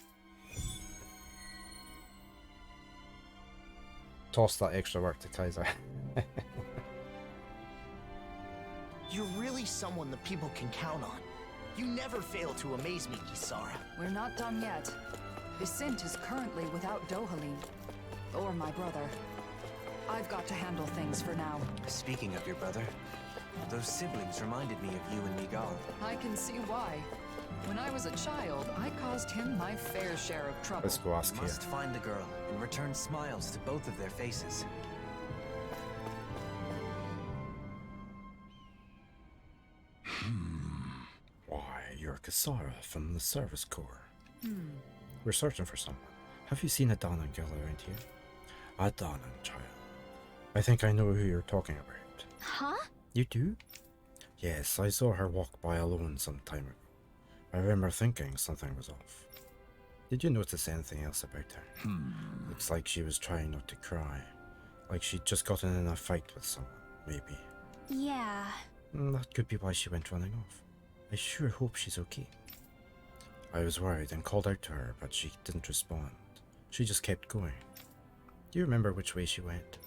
S1: Toss that extra work to Kaiser.
S5: You're really someone that people can count on. You never fail to amaze me, Kisara.
S10: We're not done yet. Vicent is currently without Dohalim. Or my brother. I've got to handle things for now.
S12: Speaking of your brother, those siblings reminded me of you and Miguel.
S10: I can see why. When I was a child, I caused him my fair share of trouble.
S1: Let's go ask
S12: You
S1: here.
S12: must find the girl and return smiles to both of their faces.
S1: Why, you're Kisara from the Service Corps. We're searching for someone. Have you seen a Danan girl around here? A Danan child. I think I know who you're talking about.
S6: Huh?
S1: You do? Yes, I saw her walk by alone some time ago. I remember thinking something was off. Did you notice anything else about her? Looks like she was trying not to cry. Like she'd just gotten in a fight with someone, maybe.
S6: Yeah.
S1: That could be why she went running off. I sure hope she's okay. I was worried and called out to her, but she didn't respond. She just kept going. Do you remember which way she went?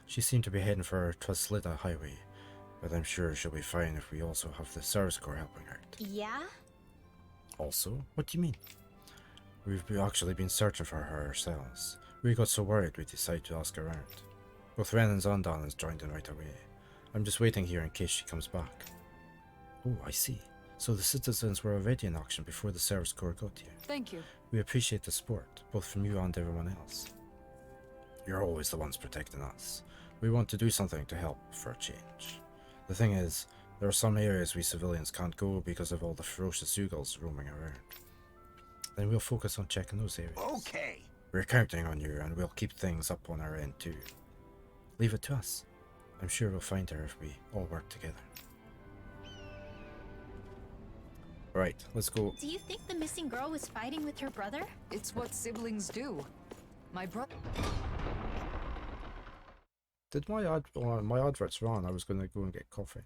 S1: She seemed to be heading for Traslida Highway, but I'm sure she'll be fine if we also have the Service Corps helping her out.
S6: Yeah?
S1: Also? What do you mean? We've actually been searching for her ourselves. We got so worried we decided to ask around. Both Renans and Donans joined in right away. I'm just waiting here in case she comes back. Oh, I see. So the citizens were already in action before the Service Corps got here.
S10: Thank you.
S1: We appreciate the support, both from you and everyone else. You're always the ones protecting us. We want to do something to help for a change. The thing is, there are some areas we civilians can't go because of all the ferocious Zugals roaming around. Then we'll focus on checking those areas.
S11: Okay.
S1: We're counting on you, and we'll keep things up on our end too. Leave it to us. I'm sure we'll find her if we all work together. Right, let's go.
S6: Do you think the missing girl was fighting with her brother?
S10: It's what siblings do. My brother...
S1: Did my adverts run? I was going to go and get coffee.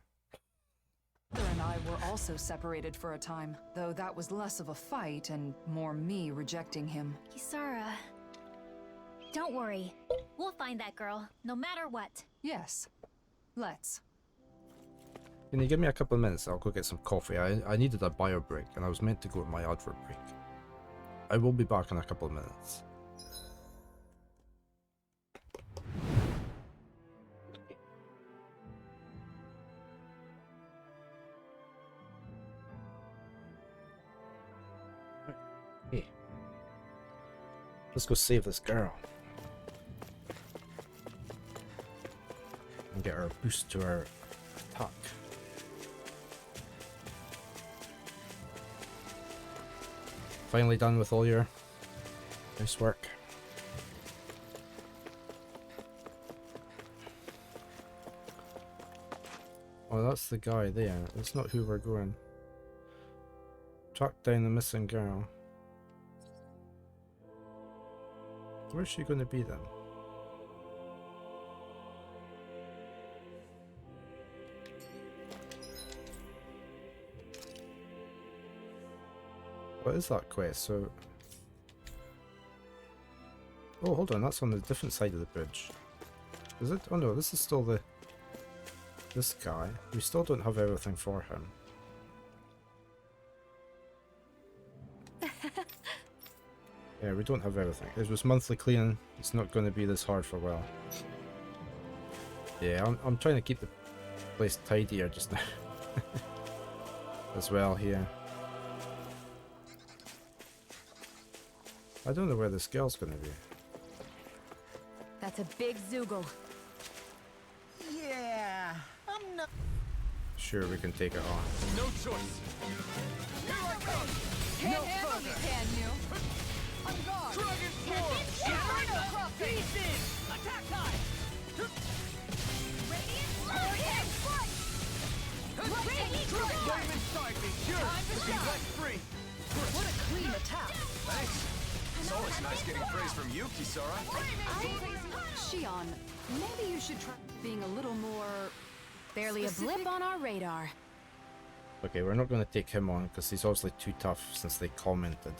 S10: and I were also separated for a time, though that was less of a fight and more me rejecting him.
S6: Kisara... Don't worry. We'll find that girl, no matter what.
S10: Yes. Let's.
S1: Can you give me a couple of minutes? I'll go get some coffee. I needed a bio break, and I was meant to go at my advert break. I will be back in a couple of minutes. Hey. Let's go save this girl. And get our boost to our attack. Finally done with all your nice work. Oh, that's the guy there. That's not who we're going. Track down the missing girl. Where's she going to be then? What is that quest? So... Oh, hold on, that's on the different side of the bridge. Is it? Oh no, this is still the... This guy. We still don't have everything for him. Yeah, we don't have everything. It was monthly cleaning. It's not going to be this hard for a while. Yeah, I'm trying to keep the place tidier just now. As well here. I don't know where this girl's gonna be.
S3: That's a big Zoogle.
S5: Yeah, I'm not.
S1: Sure, we can take it on.
S4: No choice.
S5: Here I come.
S10: Can't handle me, can you?
S5: On guard.
S4: Dragon Force!
S5: Inferno pieces. Attack time.
S2: Radiant Hurricane!
S5: Flame inside me. Yours will be let free.
S10: What a clean attack.
S4: Thanks. It's always nice getting praise from you, Kisara.
S10: Shion, maybe you should try being a little more...
S3: Barely a
S10: specific?
S3: blip on our radar.
S1: Okay, we're not going to take him on because he's obviously too tough since they commented.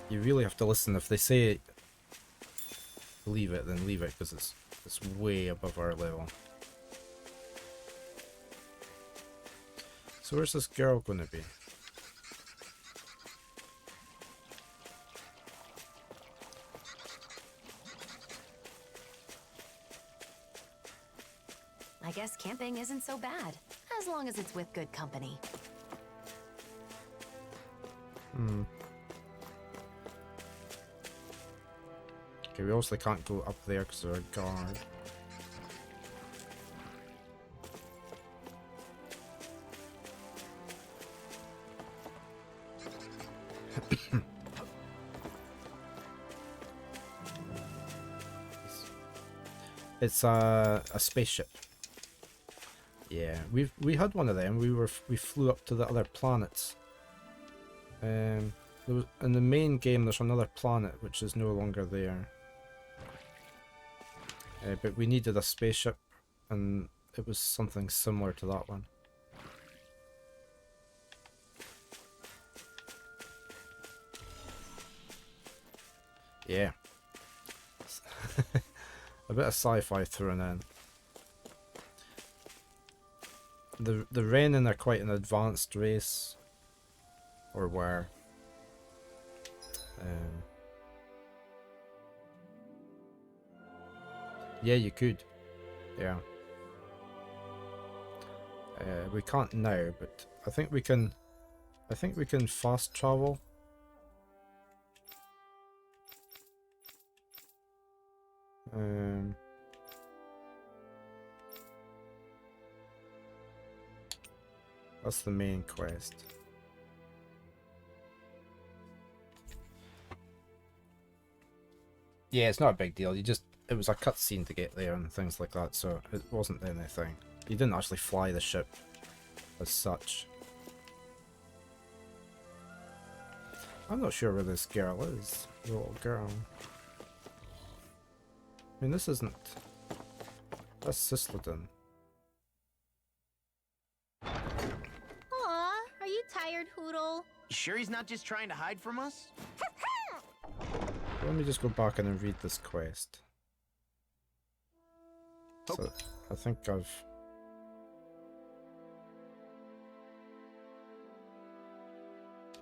S1: You really have to listen. If they say leave it, then leave it because it's way above our level. So where's this girl going to be?
S3: I guess camping isn't so bad, as long as it's with good company.
S1: Hmm. Okay, we obviously can't go up there because there's a guard. It's a spaceship. Yeah, we had one of them. We flew up to the other planets. There was, in the main game, there's another planet which is no longer there. But we needed a spaceship, and it was something similar to that one. Yeah. A bit of sci-fi thrown in. The Renin are quite an advanced race, or were. Yeah, you could. Yeah. We can't now, but I think we can. I think we can fast travel. That's the main quest. Yeah, it's not a big deal. It was a cutscene to get there and things like that, so it wasn't anything. You didn't actually fly the ship as such. I'm not sure where this girl is. The little girl. I mean, this isn't... That's Sisladin.
S6: Aw, are you tired, Hoodle?
S5: You sure he's not just trying to hide from us?
S1: Let me just go back in and read this quest. So, I think I've...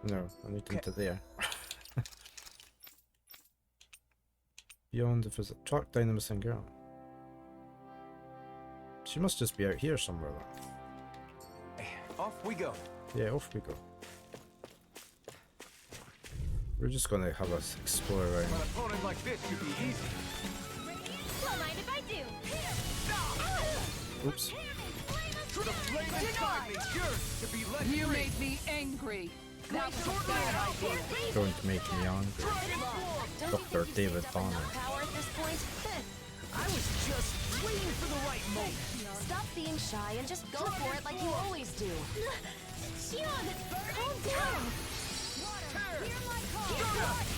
S1: No, I need into there. Beyond the visit. Track down the missing girl. She must just be out here somewhere then.
S4: Off we go.
S1: Yeah, off we go. We're just gonna have a explore around.
S4: An opponent like this should be easy.
S6: Don't mind if I do.
S1: Oops.
S4: The flame inside me yearns to be let
S10: You
S4: free.
S10: made me angry. That was a bad idea.
S1: Going to make me angry. Dr. David Banner.
S3: Power at this point?
S5: I was just waiting for the right moment.
S3: Stop being shy and just go for it like you always do.
S6: Shion, calm down.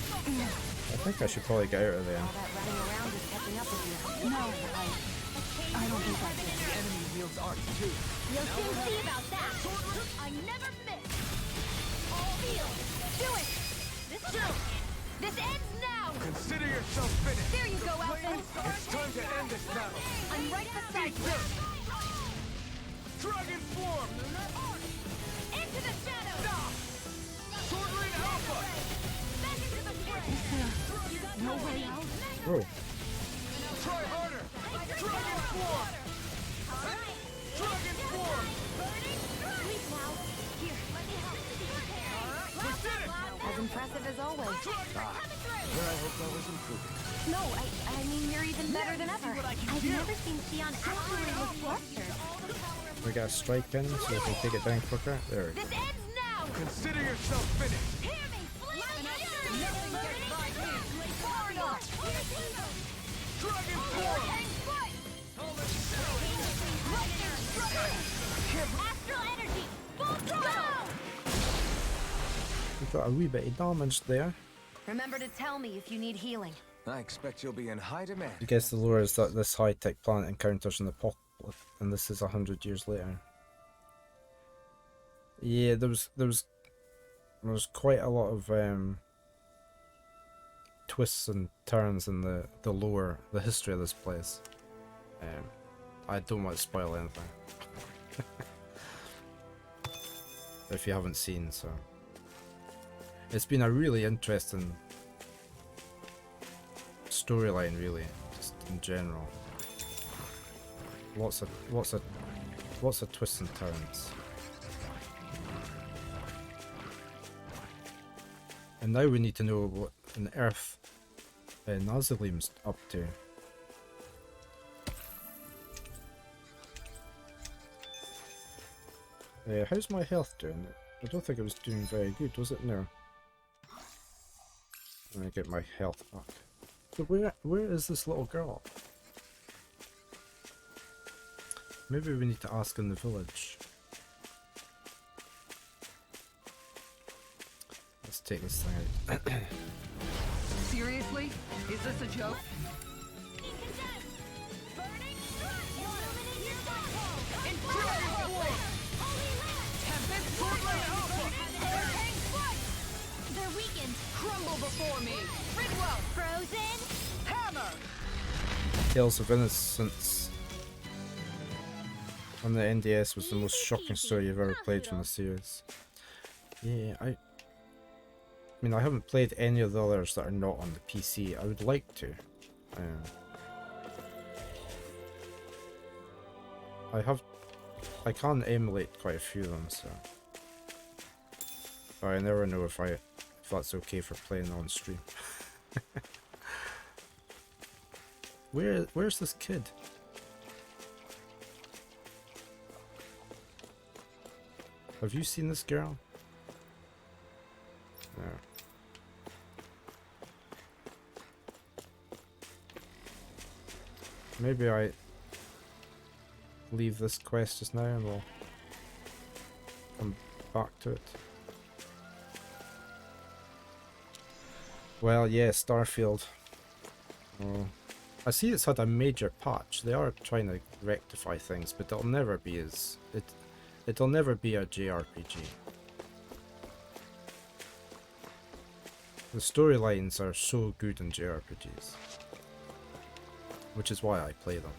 S1: I think I should probably get out of there.
S3: All that running around is catching up with you. No, I don't think I can.
S4: The enemy wields art too.
S6: You'll soon see about that. I never miss. Feel. Do it. This ends now.
S4: Consider yourself finished.
S6: There you go, Alpha.
S4: It's time to end this battle.
S6: I'm right beside you.
S4: Dragon form.
S6: Into the shadows.
S4: Sword Ring Alpha.
S6: Back into the fray.
S10: No way out.
S1: Oh,
S4: Try harder. Dragon form. Dragon form.
S6: Sleep now. Here, let me help.
S4: We did it.
S3: As impressive as always.
S4: Where I hoped I was improving.
S3: No, I mean, you're even better than ever.
S6: I've never seen Shion actually look flustered.
S1: we got a strike in so we can take it down quicker. There we go.
S6: This ends now.
S4: Consider yourself finished.
S6: Hear me, flame. Nothing gets by me. Far enough.
S4: Dragon form.
S6: Astral energy. Full throttle.
S1: We got a wee bit of damage there.
S3: Remember to tell me if you need healing.
S4: I expect you'll be in high demand.
S1: I guess the lore is that this high-tech planet encounters an apocalypse, and this is 100 years later. Yeah, there was quite a lot of twists and turns in the lore, the history of this place. I don't want to spoil anything. If you haven't seen, so it's been a really interesting storyline, really, just in general. Lots of twists and turns. And now we need to know what on earth Nazalim's up to. How's my health doing? I don't think it was doing very good, was it? No. Let me get my health back. So where is this little girl? Maybe we need to ask in the village. Let's take this thing out.
S10: Seriously? Is this a joke?
S6: They're weakened.
S10: Crumble before me! Ridwell!
S6: Frozen.
S10: Hammer!
S1: Tales of Innocence on the NDS was the most shocking story you've ever played from the series. Yeah, I mean, I haven't played any of the others that are not on the PC. I would like to. I can emulate quite a few of them, so. But I never know if that's okay for playing on stream. Where's this kid? Have you seen this girl? No. Maybe I leave this quest just now and we'll come back to it. Well, yeah, Starfield. Oh. I see it's had a major patch. They are trying to rectify things, but it'll never be as it'll never be a JRPG. The storylines are so good in JRPGs, which is why I play them.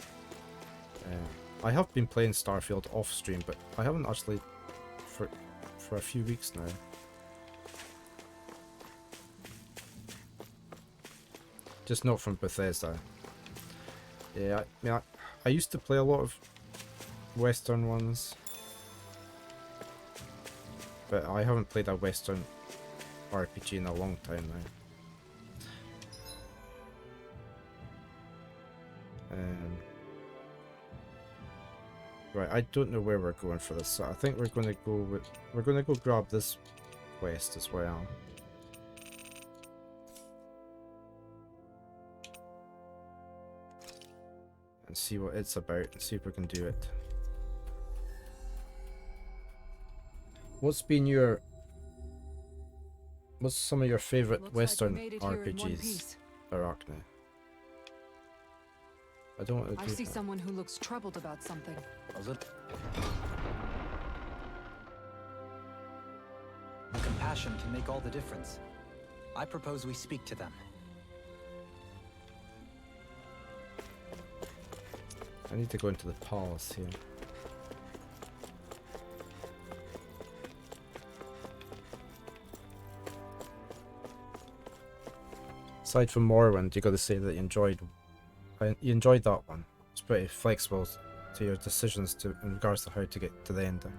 S1: I have been playing Starfield off stream, but I haven't actually for a few weeks now. Just not from Bethesda. Yeah, I mean, I used to play a lot of Western ones, but I haven't played a Western RPG in a long time now. Right, I don't know where we're going for this, so I think we're gonna go grab this quest as well. And see what it's about and see if we can do it. What's some of your favorite Western RPGs, Arachne? I don't want to
S10: I
S1: do
S10: see
S1: that.
S10: someone who looks troubled about something.
S12: Compassion can make all the difference. I propose we speak to them.
S1: I need to go into the palace here. Aside from Morrowind, you got to say that you enjoyed that one. It's pretty flexible to your decisions in regards to how to get to the ending.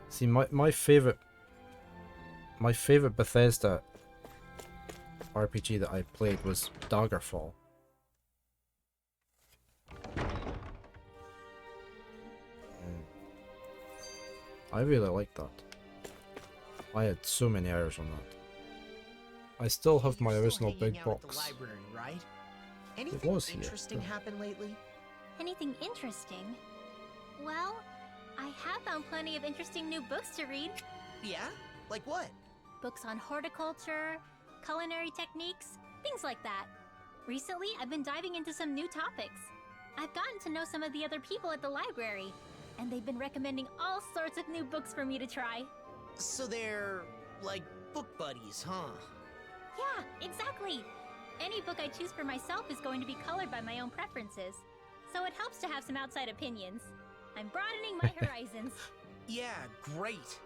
S1: See, my favorite Bethesda RPG that I played was Daggerfall. I really liked that. I had so many hours on that. I still have my original big box.
S5: Library, right?
S1: It
S5: Anything
S1: was here.
S5: interesting happen lately?
S6: Anything interesting? Well, I have found plenty of interesting new books to read.
S5: Yeah? Like what?
S6: Books on horticulture, culinary techniques, things like that. Recently, I've been diving into some new topics. I've gotten to know some of the other people at the library, and they've been recommending all sorts of new books for me to try.
S5: So they're like book buddies, huh?
S6: Yeah, exactly. Any book I choose for myself is going to be colored by my own preferences, so it helps to have some outside opinions. I'm broadening my horizons.
S5: Yeah, great.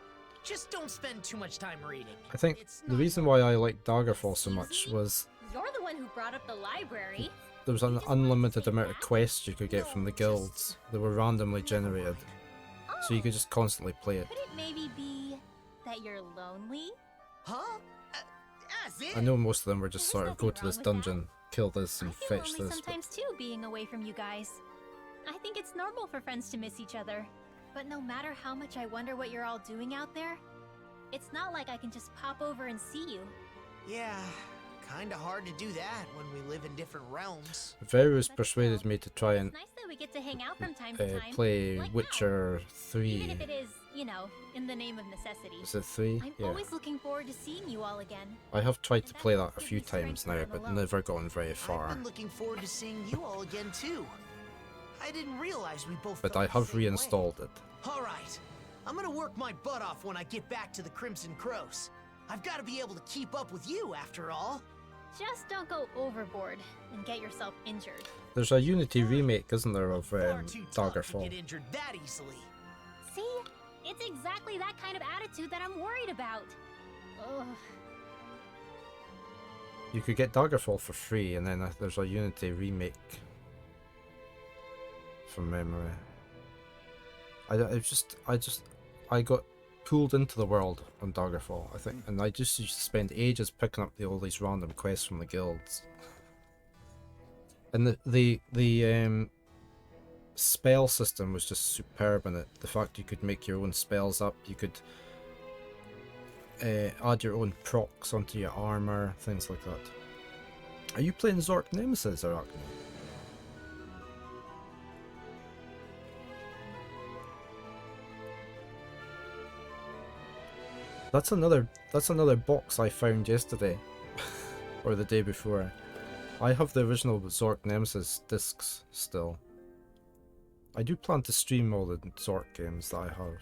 S5: Just don't spend too much time reading.
S1: I think the reason why I liked Daggerfall so much was
S6: You're the one who brought up the library.
S1: there was an unlimited amount of quests you could get from the guilds. They were randomly generated, so you could just constantly play it.
S6: Could it maybe be that that you're lonely?
S5: Huh? As if?
S1: I know most of them were just
S6: There's
S1: sort of go
S6: nothing
S1: to this
S6: wrong with that.
S1: dungeon, kill this,
S6: I
S1: and
S6: feel
S1: fetch
S6: lonely
S1: this.
S6: sometimes too, being away from you guys. I think it's normal for friends to miss each other. But no matter how much I wonder what you're all doing out there, it's not like I can just pop over and see you.
S5: Yeah, kinda hard to do that when we live in different realms.
S1: Varus persuaded me to try and
S6: It's nice that we get to hang out from time to time.
S1: play
S6: like
S1: Witcher
S6: now.
S1: 3.
S6: Even if it is, you know, in the name of necessity.
S1: Is it 3?
S6: I'm
S1: Yeah.
S6: always looking forward to seeing you all again.
S1: I have tried to play that a few times now, but never gone very
S5: I've
S1: far.
S5: been looking forward to seeing you all again too. I didn't realize we both
S1: But
S5: felt
S1: I
S5: the
S1: have
S5: same way.
S1: reinstalled it.
S5: All right, I'm gonna work my butt off when I get back to the Crimson Crows. I've got to be able to keep up with you after all.
S6: Just don't go overboard and get yourself injured.
S1: There's a Unity remake, isn't there, of
S5: Far too tough to
S1: Daggerfall?
S5: get injured that easily.
S6: See? It's exactly that kind of attitude that I'm worried about. Ugh.
S1: You could get Daggerfall for free, and then there's a Unity remake from memory. I got pulled into the world on Daggerfall, I think, and I just used to spend ages picking up all these random quests from the guilds. And the spell system was just superb in it. The fact you could make your own spells up, you could add your own procs onto your armor, things like that. Are you playing Zork Nemesis, Arachne? That's another box I found yesterday, or the day before. I have the original Zork Nemesis discs still. I do plan to stream all the Zork games that I have.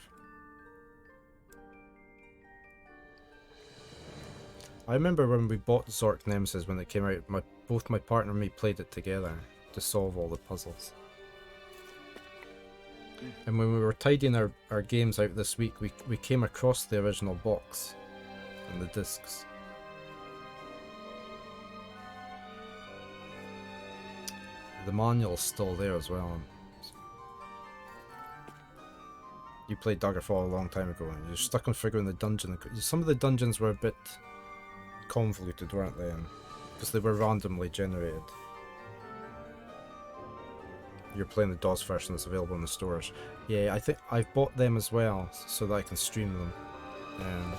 S1: I remember when we bought Zork Nemesis when it came out, both my partner and me played it together to solve all the puzzles. And when we were tidying our games out this week, we came across the original box and the discs. The manual's still there as well. You played Daggerfall a long time ago and you're stuck on figuring the dungeon. Some of the dungeons were a bit convoluted, weren't they? Because they were randomly generated. You're playing the DOS version that's available in the stores. Yeah, I think I've bought them as well so that I can stream them.